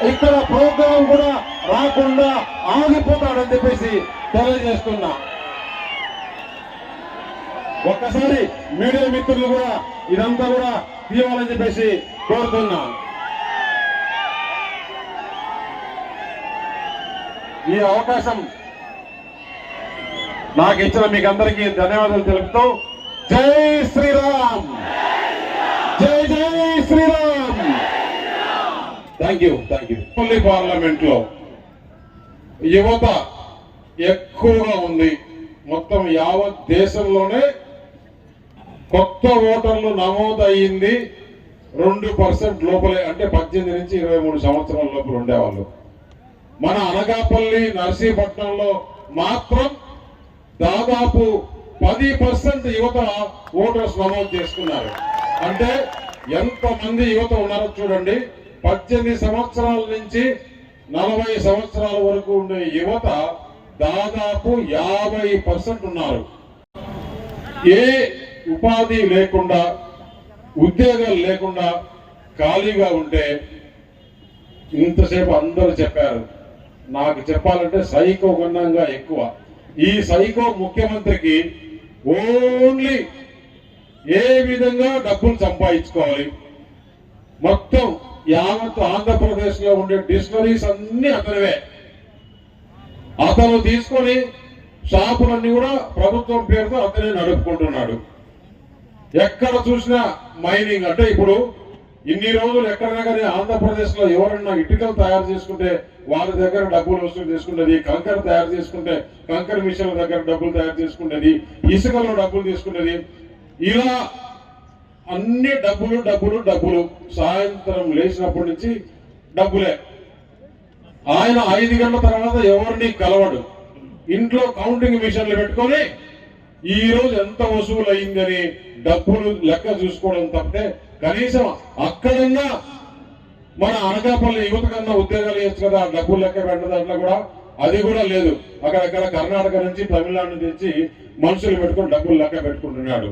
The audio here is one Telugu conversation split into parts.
ఇక్కడ ప్రోగ్రాం కూడా రాకుండా ఆగిపోతాడని చెప్పేసి తెలియజేస్తున్నా. ఒక్కసారి మీడియా మిత్రులు కూడా ఇదంతా కూడా తీయాలని చెప్పేసి కోరుతున్నా. ఈ అవకాశం నాకు ఇచ్చిన మీకు అందరికీ ధన్యవాదాలు తెలుపుతూ జై శ్రీరామ్, జై జై శ్రీరామ్. Thank you. పార్లమెంట్ లో యువత ఎక్కువగా ఉంది. మొత్తం యావత్ దేశంలోనే కొత్త ఓటర్లు నమోదు అయ్యింది 2% లోపలే, అంటే 18 నుంచి 23 సంవత్సరాల లోపల ఉండేవాళ్ళు. మన అనకాపల్లి నర్సీపట్నంలో మాత్రం దాదాపు 10% యువత ఓటర్స్ నమోదు చేసుకున్నారు. అంటే ఎంతమంది యువత ఉన్నారో చూడండి. 18 సంవత్సరాల నుంచి 40 సంవత్సరాల వరకు ఉండే యువత దాదాపు 50% ఉన్నారు. ఏ ఉపాధి లేకుండా, ఉద్యోగాలు లేకుండా ఖాళీగా ఉంటే ఇంతసేపు అందరూ చెప్పారు. నాకు చెప్పాలంటే సైకో గణంగా ఎక్కువ. ఈ సైకో ముఖ్యమంత్రికి ఓన్లీ ఏ విధంగా డబ్బులు సంపాదించుకోవాలి, మొత్తం యావత్ ఆంధ్రప్రదేశ్ లో ఉండే డిస్టరీస్ అన్ని అతనివే. అతను తీసుకొని షాపులన్నీ కూడా ప్రభుత్వం పేరుతో అతనే నడుపుకుంటున్నాడు. ఎక్కడ చూసినా మైనింగ్. అంటే ఇప్పుడు ఇన్ని రోజులు ఎక్కడైనా కానీ ఆంధ్రప్రదేశ్ లో ఎవరన్నా ఇటుకలు తయారు చేసుకుంటే వాళ్ళ దగ్గర డబ్బులు వసూలు చేసుకునేది, కంకర తయారు చేసుకుంటే కంకర మిషన్ల దగ్గర డబ్బులు తయారు చేసుకునేది, ఇసుకలో డబ్బులు తీసుకునేది, ఇలా అన్ని డబ్బులు డబ్బులు డబ్బులు. సాయంత్రం లేచినప్పటి నుంచి డబ్బులే. ఆయన 5 గంటల తర్వాత ఎవరిని కలవడు. ఇంట్లో కౌంటింగ్ మిషన్లు పెట్టుకొని ఈ రోజు ఎంత వసూలు అయిందని డబ్బులు లెక్క చూసుకోవడం తప్పితే కనీసం అక్కడన్నా మన అనకాపల్లి యువత కన్నా ఉద్యోగాలు ఇవ్వచ్చు కదా, డబ్బులు లెక్క పెట్టడం దాంట్లో కూడా అది కూడా లేదు. అక్కడక్కడ కర్ణాటక నుంచి తమిళనాడు నుంచి తెచ్చి మనుషులు పెట్టుకుని డబ్బులు లెక్క పెట్టుకుంటున్నాడు.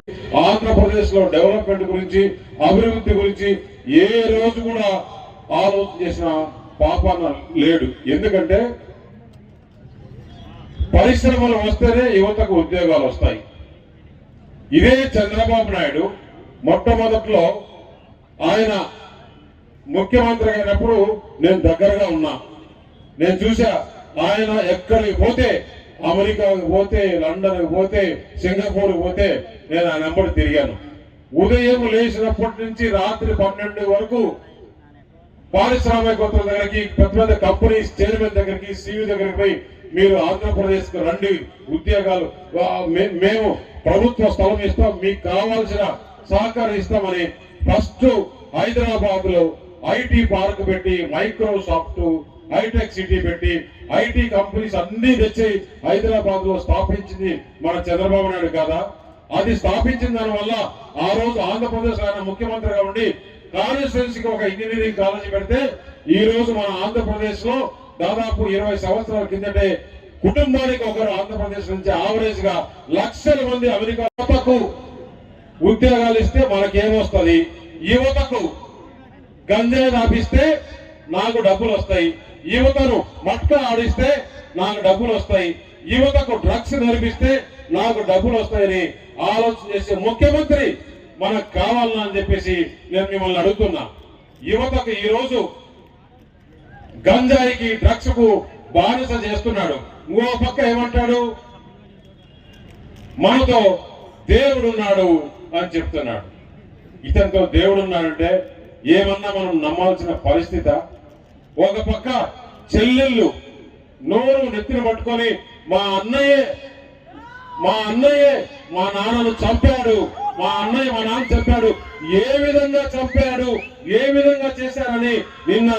ఆంధ్రప్రదేశ్ లో డెవలప్మెంట్ గురించి, అభివృద్ధి గురించి ఏ రోజు కూడా ఆలోచన చేసిన పాపాన లేడు. ఎందుకంటే పరిశ్రమలు వస్తేనే యువతకు ఉద్యోగాలు వస్తాయి. ఇదే చంద్రబాబు నాయుడు మొట్టమొదట్లో ఆయన ముఖ్యమంత్రి అయినప్పుడు నేను దగ్గరగా ఉన్నా. నేను చూసా ఆయన ఎక్కడికి పోతే, అమెరికాకి పోతే, లండన్కి పోతే, సింగపూర్కి పోతే నేను ఆయన వెంబడి తిరిగాను. ఉదయం లేచినప్పటి నుంచి రాత్రి 12 వరకు పారిశ్రామికవేత్తల దగ్గరికి, పెద్ద పెద్ద కంపెనీస్ చైర్మన్ దగ్గరికి, సిఇఓ దగ్గరికి పోయి మీరు ఆంధ్రప్రదేశ్ కు రండి, ఉద్యోగాలు మేము ప్రభుత్వ స్థలం ఇస్తాం, మీకు కావాల్సిన సహకారం ఇస్తామని ఫస్ట్ హైదరాబాద్ లో ఐటీ పార్క్ పెట్టి, మైక్రోసాఫ్ట్, హైటెక్ సిటీ పెట్టి, ఐటీ కంపెనీస్ అన్ని తెచ్చి హైదరాబాద్ లో స్థాపించింది మన చంద్రబాబు నాయుడు కాదా? అది స్థాపించిన దాని వల్ల ఆ రోజు ఆంధ్రప్రదేశ్ ఆయన ముఖ్యమంత్రిగా ఉండి కాన్స్టిట్యున్సీకి ఒక ఇంజనీరింగ్ కాలేజీ పెడితే ఈ రోజు మన ఆంధ్రప్రదేశ్ లో దాదాపు 20 సంవత్సరాల కిందటే కుటుంబానికి ఒకరు ఆంధ్రప్రదేశ్ నుంచి యావరేజ్ గా లక్షల మంది అమెరికా. యువతకు ఉద్యోగాలు ఇస్తే మనకేమొస్తుంది? యువతకు గంజాయి దాపిస్తే నాకు డబ్బులు వస్తాయి, యువతను మట్కా ఆడిస్తే నాకు డబ్బులు వస్తాయి, యువతకు డ్రగ్స్ నడిపిస్తే నాకు డబ్బులు వస్తాయని ఆలోచన చేసే ముఖ్యమంత్రి మనకు కావాలని అని చెప్పేసి నేను మిమ్మల్ని అడుగుతున్నా. యువతకు ఈ రోజు గంజాయికి, డ్రగ్స్ కు బానిస చేస్తున్నాడు. ఇంకో పక్క ఏమంటాడు? మనతో దేవుడున్నాడు అని చెప్తున్నాడు. ఇతనితో దేవుడున్నాడంటే ఏమన్నా మనం నమ్మాల్సిన పరిస్థితి. ఒక పక్క చెల్లెళ్ళు నోరు నెత్తిన పట్టుకొని మా అన్నయ్యే మా నాన్నను చంపాడు, మా నాన్న చంపాడు, ఏ విధంగా చంపాడు, ఏ విధంగా చేశారని నిన్న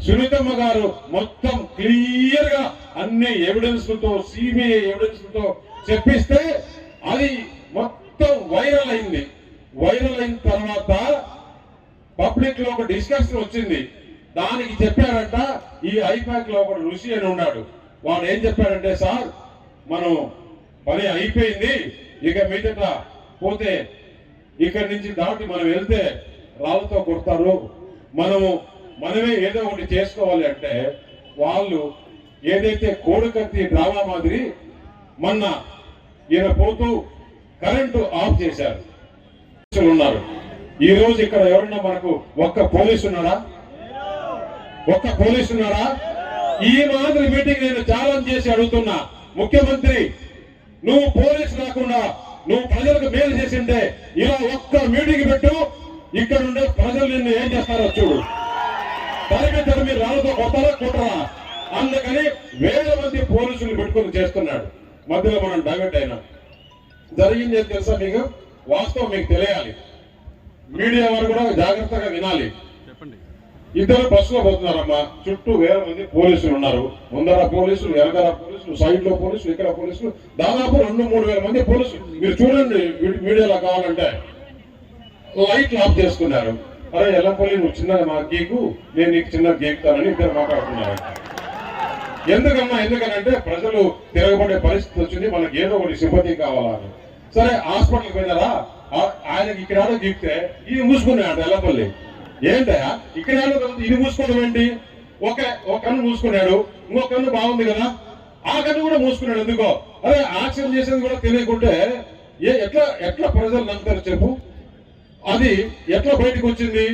సునీతమ్మ గారు మొత్తం క్లియర్ గా అన్ని ఎవిడెన్స్ తో, సిబిఐ ఎవిడెన్స్ తో చెప్పిస్తే అది మొత్తం వైరల్ అయింది. వైరల్ అయిన తర్వాత పబ్లిక్ లో ఒక డిస్కషన్ వచ్చింది. దానికి చెప్పారంట ఈ ఐపాక్ లో ఒక ఋషి అని ఉన్నాడు. వాడు ఏం చెప్పాడంటే, సార్ మనం పని అయిపోయింది, ఇక మీదట పోతే ఇక్కడి నుంచి దాటి మనం వెళ్తే రాళ్ళతో కొడతారు, మనము మనమే ఏదో ఒకటి చేసుకోవాలి అంటే వాళ్ళు ఏదైతే కోడికత్తి డ్రామా మాదిరి మొన్న ఈయన పోతూ కరెంటు ఆఫ్ చేశారు ఉన్నారు. ఈ రోజు ఇక్కడ ఎవరన్నా మనకు ఒక్క పోలీసు ఉన్నాడా? ఒక్క పోలీసు ఉన్నాడా? ఈ మాదిరి మీటింగ్ నేను ఛాలెంజ్ చేసి అడుగుతున్నా, ముఖ్యమంత్రి నువ్వు పోలీసు కాకుండా నువ్వు ప్రజలకు మేలు చేసింటే ఇలా ఒక్క మీటింగ్ పెట్టు, ఇక్కడ ఉండే ప్రజలు నిన్ను ఏం చేస్తారో చూడు. తరమి రాళ్ళతో కొట్టారా కుట్రా? అందుకని వేల మంది పోలీసులు పెట్టుకుని చేస్తున్నాడు. మధ్యలో మనం డైవర్ట్ అయినా జరిగింది ఏం తెలుసా మీకు? వాస్తవం మీకు తెలియాలి, మీడియా వారు కూడా జాగ్రత్తగా వినాలి. ఇద్దరు బస్సులో పోతున్నారమ్మా, చుట్టూ వేల మంది పోలీసులు ఉన్నారు. ముందర పోలీసులు, వెనకాల పోలీసులు, సైడ్ లో పోలీసులు, ఇక్కడ పోలీసులు, దాదాపు 2-3 వేల మంది పోలీసులు. మీరు చూడండి మీడియాలో కావాలంటే. లైట్లు ఆఫ్ చేసుకున్నారు. అరే ఎల్లపల్లి నువ్వు చిన్నగా నాకు గీకు, నేను నీకు చిన్నగా గీకుతానని ఇద్దరు మాట్లాడుతున్నారు. ఎందుకమ్మా? ఎందుకనంటే ప్రజలు తిరగబడే పరిస్థితి వచ్చింది, మనకి ఏదో ఒకటి సింపతి కావాలని. సరే హాస్పిటల్కి పోయినారా, ఆయనకి ఇక్కడ గీక్తే ఇది మూసుకున్నాడు ఎల్లపల్లి. ఏంటయా ఇక్కడ ఇది మూసుకోవడం ఏంటి? ఒక కన్ను మూసుకున్నాడు, ఇంకో కన్ను బాగుంది కదా, ఆ కన్ను కూడా మూసుకున్నాడు. ఎందుకో? అరే యాక్షన్ చేసేది కూడా తెలియకుంటే ఎట్లా ప్రజలు నమ్ముతారు చెప్పు? అది ఎట్లా బయటకు వచ్చింది?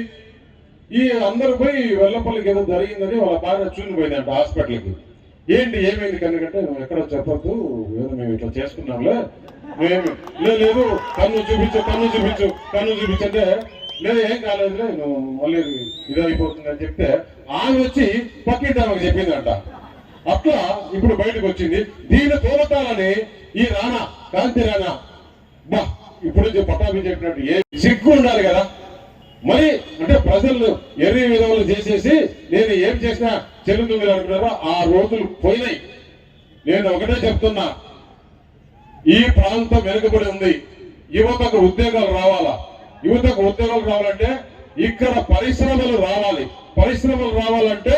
ఈ అందరూ పోయి వెల్లపల్లికి ఏదో జరిగిందని వాళ్ళ భార్య చూనిపోయిందంట హాస్పిటల్కి. ఏంటి ఏమైంది కనుకంటే, నువ్వు ఎక్కడ చెప్పొద్దు, ఏదో మేము ఇట్లా చేసుకున్నాంలే, మేము లేదు కన్ను చూపించంటే లేదు ఏం కాలేదులే, నువ్వు మళ్ళీ ఇదైపోతుంది అని చెప్తే ఆమె వచ్చి పక్కింటి ఆమెకు చెప్పిందంట. అట్లా ఇప్పుడు బయటకు వచ్చింది. దీన్ని తోలటాలని ఈ రాణా, కాంతి రాణా, బా ఇప్పుడు పట్టాభి చెప్పినట్టు ఏ సిగ్గు ఉండాలి కదా మరి. అంటే ప్రజలు ఎర్రి విధములు చేసేసి నేను ఏం చేసినా చెల్లుతుంది అనుకున్నారో ఆ రోజులు పోయినాయి. నేను ఒకటే చెప్తున్నా, ఈ ప్రాంతం వెనుకబడి ఉంది. యువతకు ఉద్యోగాలు రావాలా? యువతకు ఉద్యోగాలు రావాలంటే ఇక్కడ పరిశ్రమలు రావాలి. పరిశ్రమలు రావాలంటే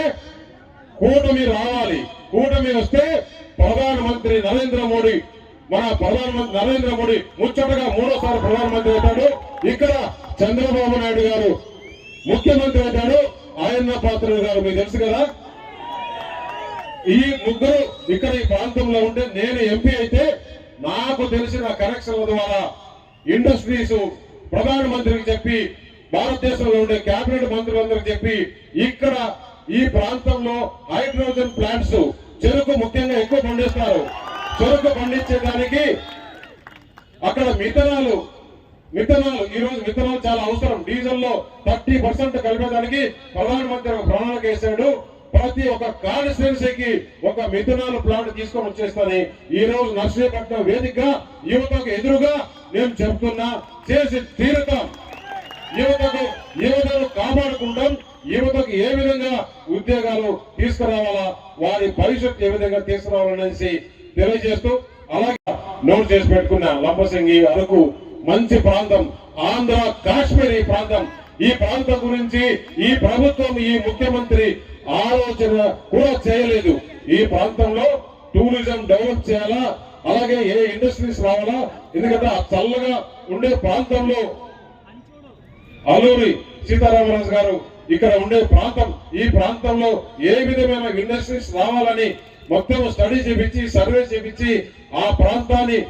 కూటమి రావాలి. కూటమి వస్తే ప్రధానమంత్రి నరేంద్ర మోడీ, మన ప్రధానమంత్రి నరేంద్ర మోడీ ముచ్చటగా 3వ ప్రధానమంత్రి అవుతాడు. ఇక్కడ చంద్రబాబు నాయుడు గారు ముఖ్యమంత్రి అవుతాడు. ఆయన్న పాత్రుడు గారు మీకు తెలుసు కదా. ఈ ముగ్గురు ఇక్కడ ఈ ప్రాంతంలో ఉంటే, నేను ఎంపీ అయితే నాకు తెలిసిన కనెక్షన్ల ద్వారా ఇండస్ట్రీస్ ప్రధానమంత్రికి చెప్పి, భారతదేశంలో ఉండే కేబినెట్ మంత్రులందరికీ చెప్పి, ఇక్కడ ఈ ప్రాంతంలో హైడ్రోజన్ ప్లాంట్స్, చెరుకు ముఖ్యంగా ఎక్కువ పండిస్తారు. చెరుకు పండించేదానికి అక్కడ మిథనాలు ఈ రోజు మిథనాలు చాలా అవసరం. డీజిల్ లో 30% కలిపేదానికి ప్రధానమంత్రి ఒక ప్రణాళిక వేశాడు. ప్రతి ఒక్క కాన్స్టిట్యున్సీకి ఒక మిథనాల్ ప్లాంట్ తీసుకొని వచ్చేస్తానని ఈ రోజు నర్సీపట్నం వేదికగా యువతకు ఎదురుగా నేను చెప్తున్నా. చేసి తీరుతాం. యువతను కాపాడుకుంటాం. యువతకు ఏ విధంగా ఉద్యోగాలు తీసుకురావాలా, వారి భవిష్యత్తు ఏ విధంగా తీసుకురావాలనేసి తెలియజేస్తూ, అలాగే నోట్ చేసి పెట్టుకున్న లంబసింగి, అరకు మంచి ప్రాంతం, ఆంధ్ర, కాశ్మీర్ ఈ ప్రాంతం గురించి ఈ ప్రభుత్వం, ఈ ముఖ్యమంత్రి ఆలోచన కూడా చేయలేదు. ఈ ప్రాంతంలో టూరిజం డెవలప్ చేయాలా, అలాగే ఏ ఇండస్ట్రీస్ రావాలా. ఎందుకంటే ఆ చల్లగా ఉండే ప్రాంతంలో అల్లూరి సీతారామరాజు గారు ఇక్కడ ఉండే ప్రాంతం, ఈ ప్రాంతంలో ఏ విధమైన ఇండస్ట్రీస్ రావాలని మొత్తం స్టడీ చేపించి, సర్వే చేపించి ఆ ప్రాంతాన్ని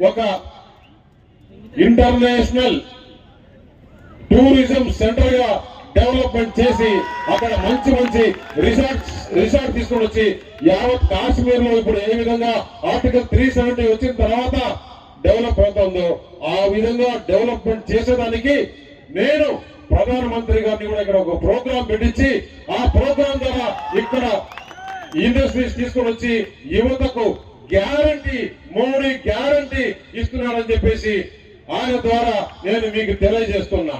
ఒక ఇంటర్నేషనల్ టూరిజం సెంటర్ గా డెవలప్మెంట్ చేసి అక్కడ మంచి రిసార్ట్ తీసుకొని వచ్చి యావత్ కాశ్మీర్ లో ఇప్పుడు ఏ విధంగా ఆర్టికల్ 370 వచ్చిన తర్వాత డెవలప్ అవుతుందో ఆ విధంగా డెవలప్మెంట్ చేసేదానికి నేను ప్రధానమంత్రి గారిని కూడా ఇక్కడ ఒక ప్రోగ్రాం పెట్టించి, ఆ ప్రోగ్రాం ద్వారా ఇక్కడ ఇండస్ట్రీస్ తీసుకొని వచ్చి యువతకు గ్యారంటీ, మోడీ గ్యారంటీ ఇస్తున్నాడని చెప్పేసి ఆయన ద్వారా నేను మీకు తెలియజేస్తున్నా.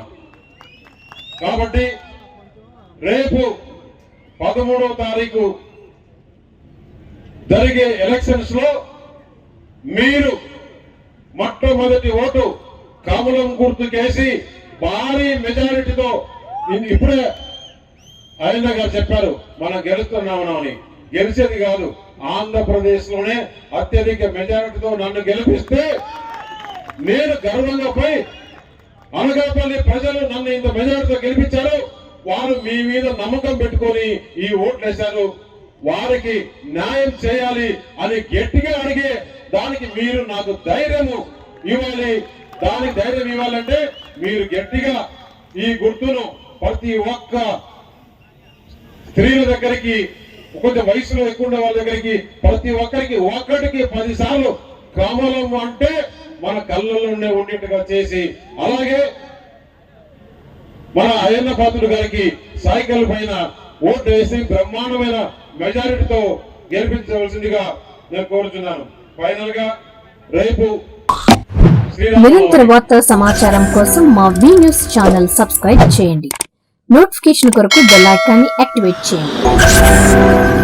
కాబట్టి రేపు 13వ తారీఖు జరిగే ఎలక్షన్స్ లో మీరు మొట్టమొదటి ఓటు కమలం గుర్తుకేసి భారీ మెజారిటీతో, ఇప్పుడే ఆయన గారు చెప్పారు మనం గెలుస్తున్నామని. గెలిచేది కాదు, ఆంధ్రప్రదేశ్ లోనే అత్యధిక మెజారిటీతో నన్ను గెలిపిస్తే నేను గర్వంగా పోయి అనకాపల్లి ప్రజలు నన్ను ఇంత మెజారిటీతో గెలిపించారు, వారు మీ మీద నమ్మకం పెట్టుకొని ఈ ఓట్లు వేశారు, వారికి న్యాయం చేయాలి అని గట్టిగా అడిగే దానికి మీరు నాకు ధైర్యము ఇవ్వాలి. దానికి ధైర్యం ఇవ్వాలంటే మీరు గట్టిగా ఈ గుర్తును ప్రతి ఒక్క స్త్రీల దగ్గరికి, కొంచెం వయసులో ఎక్కువ ఉండే వాళ్ళ దగ్గరికి, ప్రతి ఒక్కరికి 10 సార్లు కమలం అంటే మన కళ్ళల్లోనే ఉండేట్టుగా చేసి, అలాగే మన అయ్యన్న పాత్రుడు గారికి సైకిల్ పైన ఓటు వేసి బ్రహ్మాండమైన మెజారిటీతో గెలిపించవలసిందిగా నేను కోరుతున్నాను. ఫైనల్ గా రేపు నిరంతర వార్తా సమాచారం కోసం మా వి న్యూస్ ఛానల్ సబ్స్క్రైబ్ చేయండి. నోటిఫికేషన్ కొరకు బెల్ ఐకాన్ని యాక్టివేట్ చేయండి.